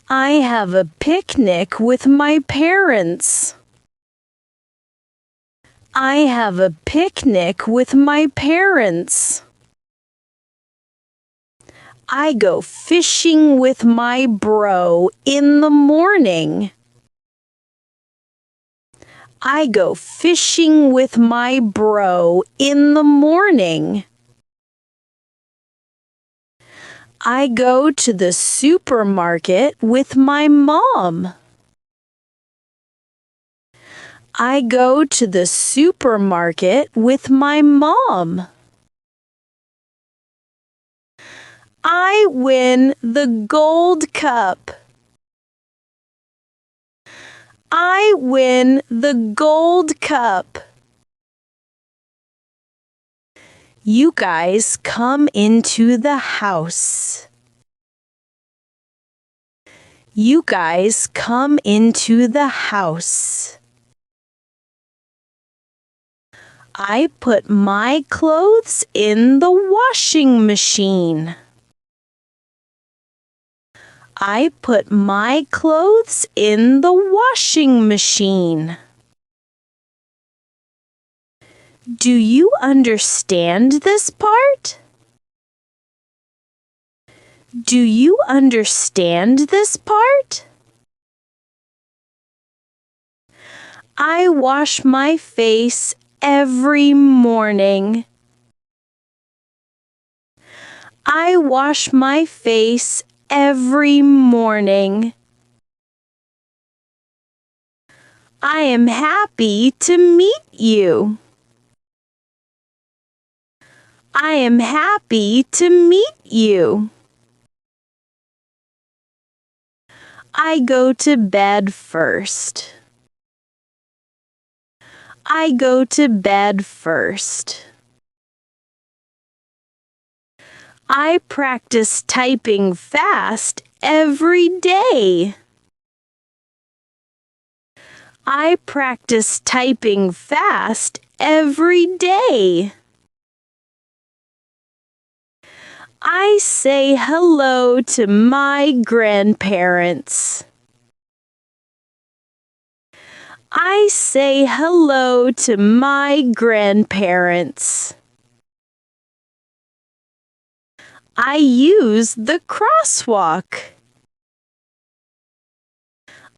I have a picnic with my parents. I have a picnic with my parents. I go fishing with my bro in the morning. I go fishing with my bro in the morning. I go to the supermarket with my mom. I go to the supermarket with my mom. I win the gold cup. I win the gold cup. You guys come into the house. You guys come into the house. I put my clothes in the washing machine. I put my clothes in the washing machine. Do you understand this part? Do you understand this part? I wash my face every morning. I wash my face every morning. I am happy to meet you. I am happy to meet you. I go to bed first. I go to bed first. I practice typing fast every day. I practice typing fast every day. I say hello to my grandparents. I say hello to my grandparents. I use the crosswalk.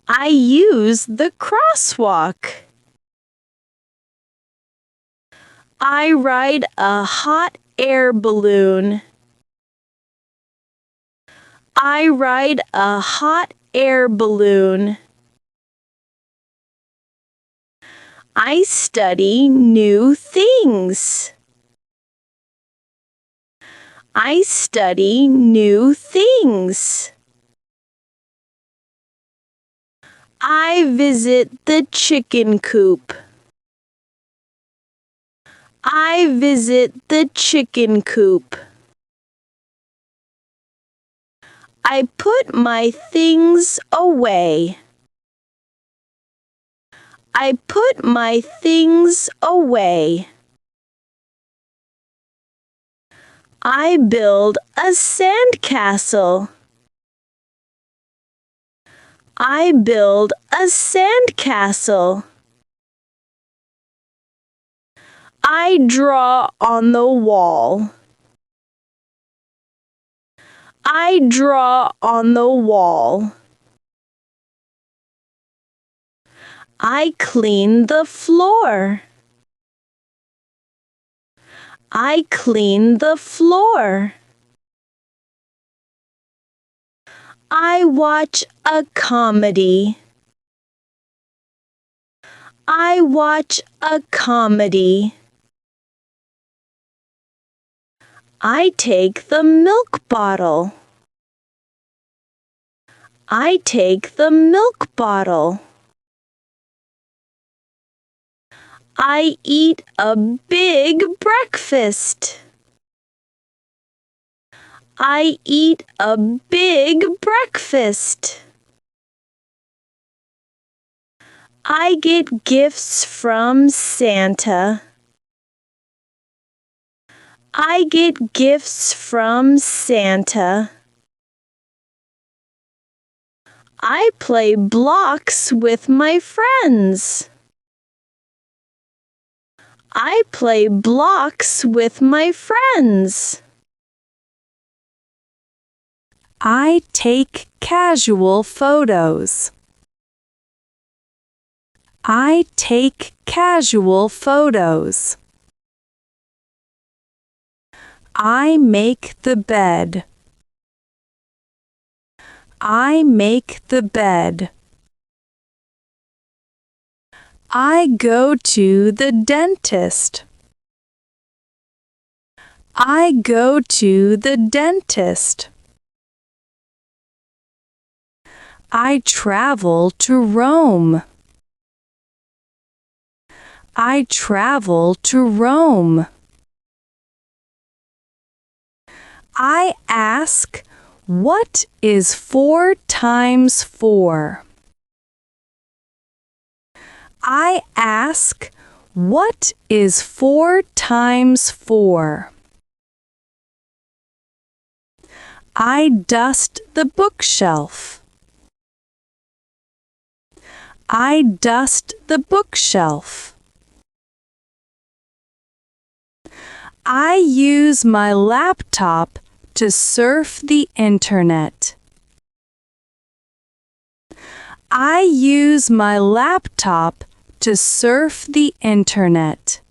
I use the crosswalk. I ride a hot air balloon. I ride a hot air balloon. I study new things. I study new things. I visit the chicken coop. I visit the chicken coop. I put my things away. I put my things away. I build a sandcastle. I build a sandcastle. I draw on the wall. I draw on the wall. I clean the floor. I clean the floor. I watch a comedy. I watch a comedy. I take the milk bottle. I take the milk bottle. I eat a big breakfast. I eat a big breakfast. I get gifts from Santa. I get gifts from Santa. I play blocks with my friends. I play blocks with my friends. I take casual photos. I take casual photos. I make the bed. I make the bed. I go to the dentist. I go to the dentist. I travel to Rome. I travel to Rome. I ask, what is 4 times 4? I ask, what is 4 times 4? I dust the bookshelf. I dust the bookshelf. I use my laptop to surf the internet. I use my laptop to surf the internet.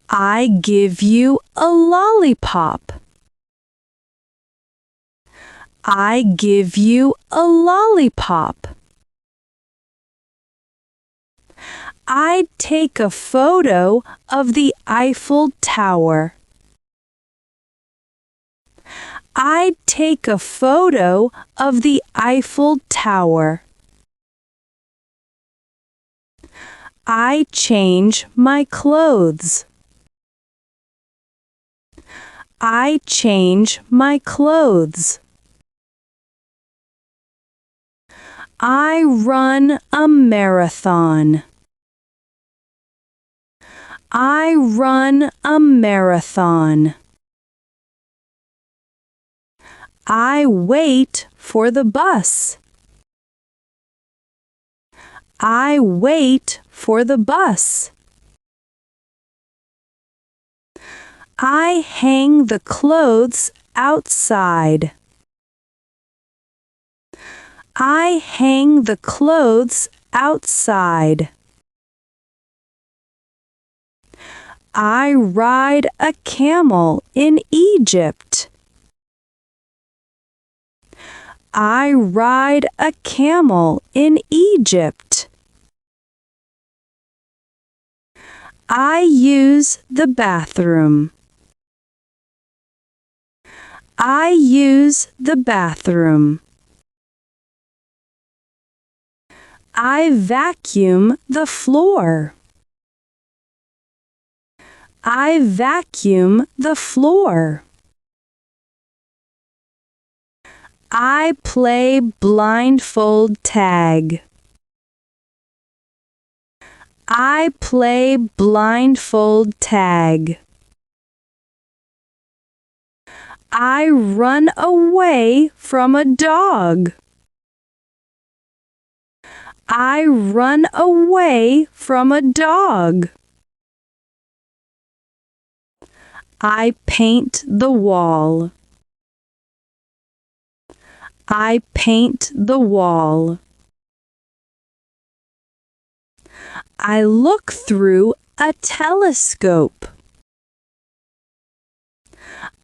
I give you a lollipop. I give you a lollipop. I take a photo of the Eiffel Tower. I take a photo of the Eiffel Tower. I change my clothes. I change my clothes. I run a marathon. I run a marathon. I wait for the bus. I wait for the bus. I hang the clothes outside. I hang the clothes outside. I ride a camel in Egypt. I ride a camel in Egypt. I use the bathroom. I use the bathroom. I vacuum the floor. I vacuum the floor. I play blindfold tag. I play blindfold tag. I run away from a dog. I run away from a dog. I paint the wall. I paint the wall. I look through a telescope.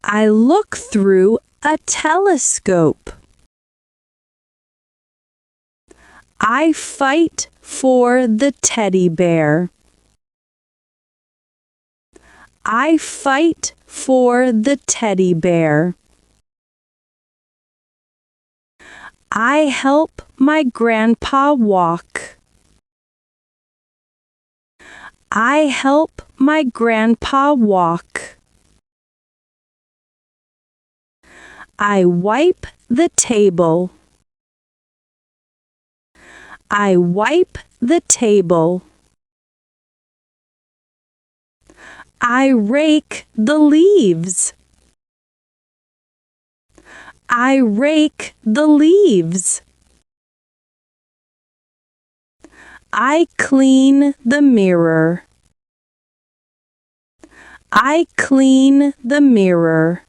I look through a telescope. I fight for the teddy bear. I fight for the teddy bear. I help my grandpa walk. I help my grandpa walk. I wipe the table. I wipe the table. I rake the leaves. I rake the leaves. I clean the mirror. I clean the mirror.